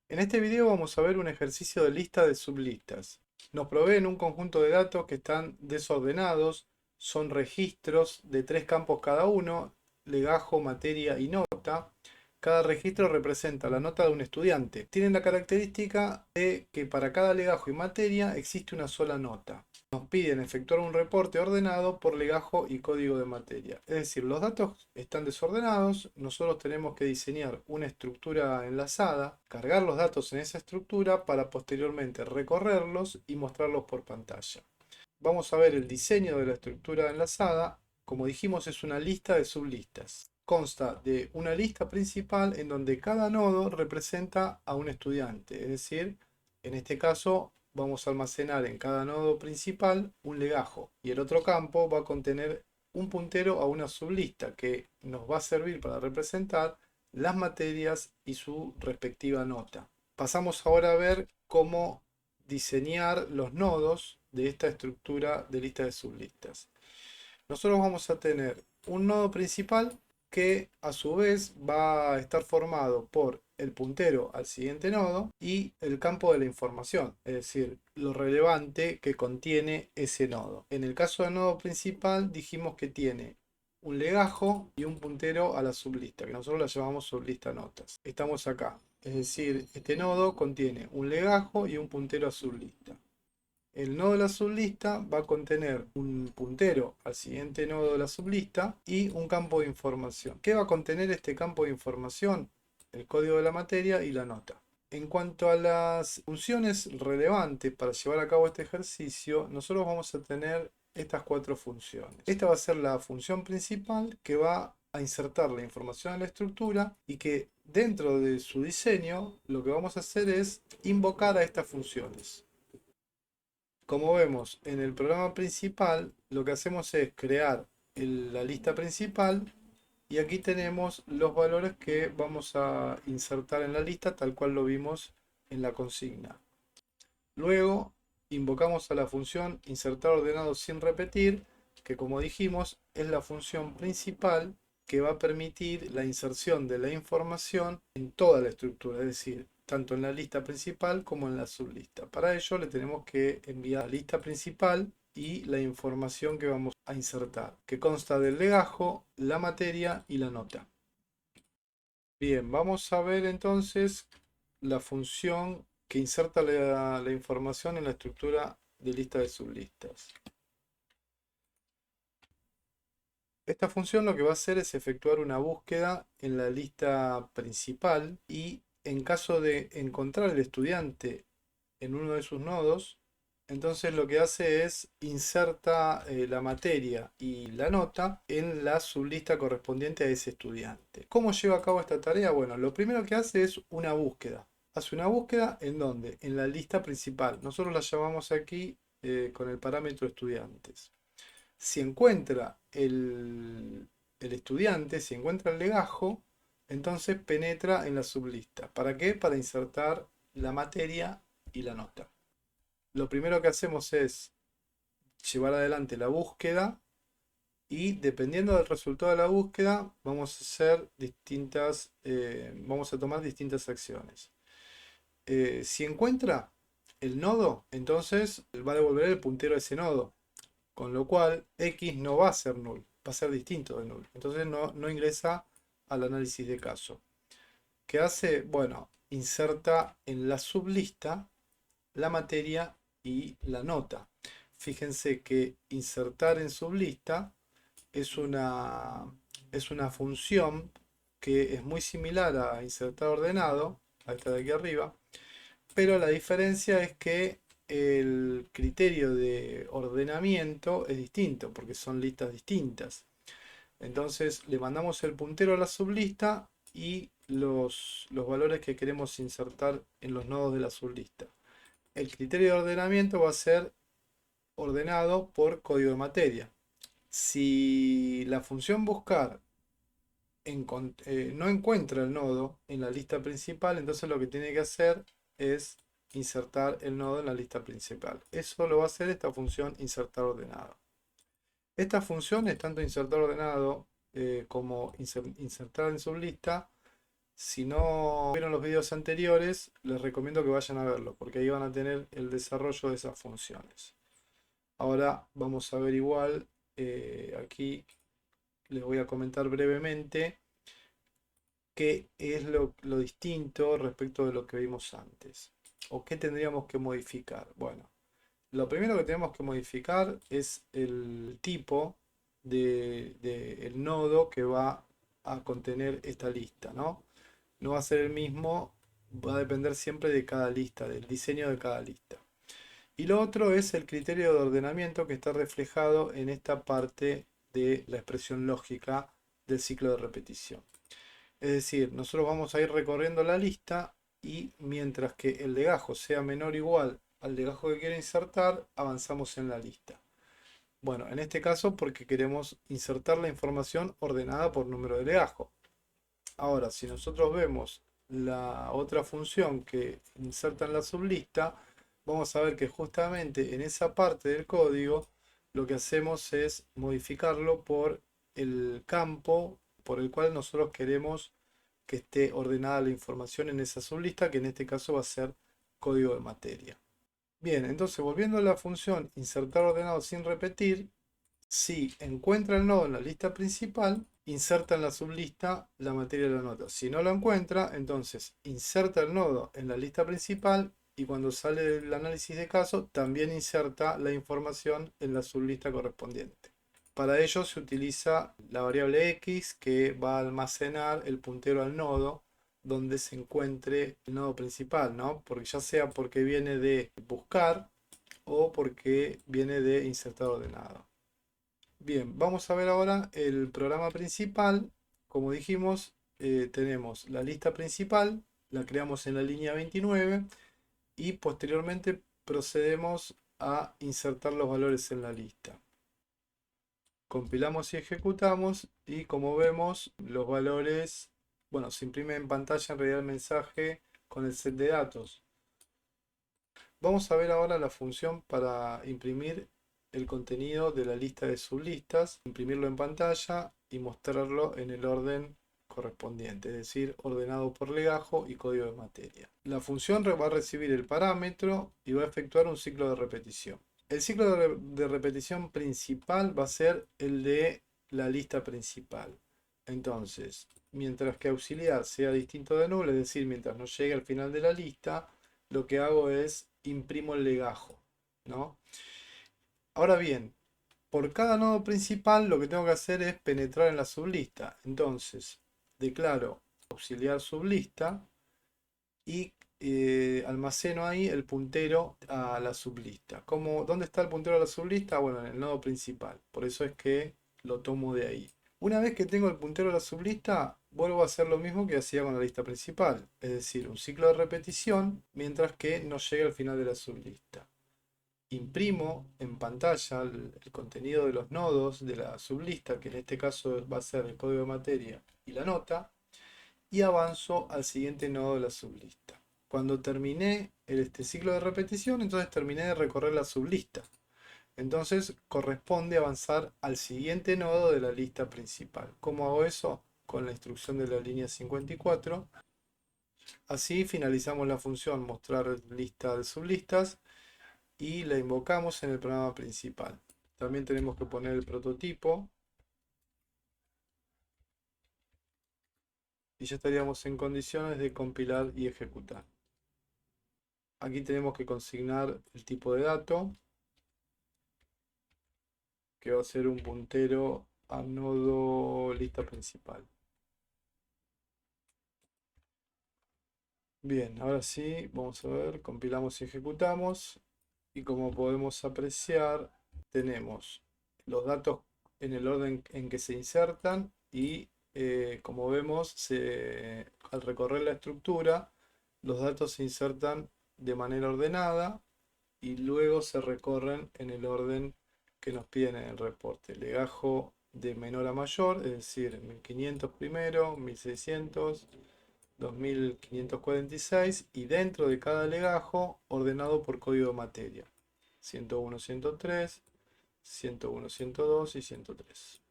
En este video vamos a ver un ejercicio de lista de sublistas. Nos proveen un conjunto de datos que están desordenados, son registros de tres campos cada uno, legajo, materia y nota. Cada registro representa la nota de un estudiante. Tienen la característica de que para cada legajo y materia existe una sola nota. Nos piden efectuar un reporte ordenado por legajo y código de materia. Es decir, los datos están desordenados, nosotros tenemos que diseñar una estructura enlazada, cargar los datos en esa estructura para posteriormente recorrerlos y mostrarlos por pantalla. Vamos a ver el diseño de la estructura enlazada. Como dijimos, es una lista de sublistas. Consta de una lista principal en donde cada nodo representa a un estudiante. Es decir, en este caso vamos a almacenar en cada nodo principal un legajo. Y el otro campo va a contener un puntero a una sublista que nos va a servir para representar las materias y su respectiva nota. Pasamos ahora a ver cómo diseñar los nodos de esta estructura de lista de sublistas. Nosotros vamos a tener un nodo principal que a su vez va a estar formado por el puntero al siguiente nodo y el campo de la información, es decir, lo relevante que contiene ese nodo. En el caso del nodo principal dijimos que tiene un legajo y un puntero a la sublista, que nosotros la llamamos sublista notas. Estamos acá, es decir, este nodo contiene un legajo y un puntero a sublista. El nodo de la sublista va a contener un puntero al siguiente nodo de la sublista y un campo de información. ¿Qué va a contener este campo de información? El código de la materia y la nota. En cuanto a las funciones relevantes para llevar a cabo este ejercicio, nosotros vamos a tener estas cuatro funciones. Esta va a ser la función principal que va a insertar la información en la estructura y que dentro de su diseño lo que vamos a hacer es invocar a estas funciones. Como vemos en el programa principal, lo que hacemos es crear la lista principal y aquí tenemos los valores que vamos a insertar en la lista tal cual lo vimos en la consigna. Luego invocamos a la función insertar ordenado sin repetir, que como dijimos es la función principal que va a permitir la inserción de la información en toda la estructura, es decir, tanto en la lista principal como en la sublista. Para ello le tenemos que enviar la lista principal y la información que vamos a insertar, que consta del legajo, la materia y la nota. Bien, vamos a ver entonces la función que inserta la información en la estructura de lista de sublistas. Esta función lo que va a hacer es efectuar una búsqueda en la lista principal y en caso de encontrar el estudiante en uno de sus nodos, entonces lo que hace es inserta la materia y la nota en la sublista correspondiente a ese estudiante. ¿Cómo lleva a cabo esta tarea? Bueno, lo primero que hace es una búsqueda. Hace una búsqueda en donde, en la lista principal. Nosotros la llamamos aquí con el parámetro estudiantes. Si encuentra el estudiante, si encuentra el legajo, entonces penetra en la sublista. ¿Para qué? Para insertar la materia y la nota. Lo primero que hacemos es llevar adelante la búsqueda y dependiendo del resultado de la búsqueda vamos a hacer vamos a tomar distintas acciones. Si encuentra el nodo, entonces va a devolver el puntero a ese nodo, con lo cual X no va a ser null, va a ser distinto de null. Entonces no ingresa al análisis de caso. ¿Qué hace? Bueno, inserta en la sublista la materia y la nota. Fíjense que insertar en sublista es es una función que es muy similar a insertar ordenado, a esta de aquí arriba, pero la diferencia es que el criterio de ordenamiento es distinto, porque son listas distintas. Entonces le mandamos el puntero a la sublista y los valores que queremos insertar en los nodos de la sublista. El criterio de ordenamiento va a ser ordenado por código de materia. Si la función buscar no encuentra el nodo en la lista principal, entonces lo que tiene que hacer es insertar el nodo en la lista principal. Eso lo va a hacer esta función insertar ordenado. Estas funciones, tanto insertar ordenado como insertar en sublista, Si no vieron los videos anteriores, les recomiendo que vayan a verlo, porque ahí van a tener el desarrollo de esas funciones. Ahora vamos a ver igual, aquí les voy a comentar brevemente qué es lo distinto respecto de lo que vimos antes. ¿O qué tendríamos que modificar? Bueno, lo primero que tenemos que modificar es el tipo el nodo que va a contener esta lista, ¿no? No va a ser el mismo, va a depender siempre de cada lista, del diseño de cada lista. Y lo otro es el criterio de ordenamiento que está reflejado en esta parte de la expresión lógica del ciclo de repetición. Es decir, nosotros vamos a ir recorriendo la lista y mientras que el legajo sea menor o igual al legajo que quiero insertar, avanzamos en la lista. Bueno, en este caso porque queremos insertar la información ordenada por número de legajo. Ahora, si nosotros vemos la otra función que inserta en la sublista, vamos a ver que justamente en esa parte del código lo que hacemos es modificarlo por el campo por el cual nosotros queremos que esté ordenada la información en esa sublista, que en este caso va a ser código de materia. Bien, entonces volviendo a la función insertar ordenado sin repetir, si encuentra el nodo en la lista principal, inserta en la sublista la materia de la nota. Si no lo encuentra, entonces inserta el nodo en la lista principal y cuando sale el análisis de caso, también inserta la información en la sublista correspondiente. Para ello se utiliza la variable x que va a almacenar el puntero al nodo donde se encuentre el nodo principal, ¿no? Porque ya sea porque viene de buscar o porque viene de insertar ordenado. Bien, vamos a ver ahora el programa principal. Como dijimos, tenemos la lista principal, la creamos en la línea 29 y posteriormente procedemos a insertar los valores en la lista. Compilamos y ejecutamos y como vemos los valores, bueno, se imprime en pantalla en realidad el mensaje con el set de datos. Vamos a ver ahora la función para imprimir el contenido de la lista de sublistas, imprimirlo en pantalla y mostrarlo en el orden correspondiente, es decir, ordenado por legajo y código de materia. La función va a recibir el parámetro y va a efectuar un ciclo de repetición. El ciclo de repetición principal va a ser el de la lista principal. Entonces, mientras que auxiliar sea distinto de null, es decir, mientras no llegue al final de la lista, lo que hago es imprimo el legajo, ¿no? Ahora bien, por cada nodo principal lo que tengo que hacer es penetrar en la sublista. Entonces, declaro auxiliar sublista y almaceno ahí el puntero a la sublista. ¿Dónde está el puntero a la sublista? Bueno, en el nodo principal. Por eso es que lo tomo de ahí. Una vez que tengo el puntero a la sublista, vuelvo a hacer lo mismo que hacía con la lista principal. Es decir, un ciclo de repetición mientras que no llegue al final de la sublista. Imprimo en pantalla el contenido de los nodos de la sublista, que en este caso va a ser el código de materia y la nota, y avanzo al siguiente nodo de la sublista. Cuando terminé este ciclo de repetición, entonces terminé de recorrer la sublista. Entonces corresponde avanzar al siguiente nodo de la lista principal. ¿Cómo hago eso? Con la instrucción de la línea 54. Así finalizamos la función mostrar lista de sublistas y la invocamos en el programa principal. También tenemos que poner el prototipo y ya estaríamos en condiciones de compilar y ejecutar. Aquí tenemos que consignar el tipo de dato, que va a ser un puntero a nodo lista principal. Bien, ahora sí, vamos a ver, compilamos y ejecutamos. Y como podemos apreciar, tenemos los datos en el orden en que se insertan y como vemos, al recorrer la estructura, los datos se insertan de manera ordenada y luego se recorren en el orden que nos piden en el reporte. Legajo de menor a mayor, es decir, 1500 primero, 1600, 2546 y dentro de cada legajo ordenado por código de materia. 101, 103, 101, 102 y 103.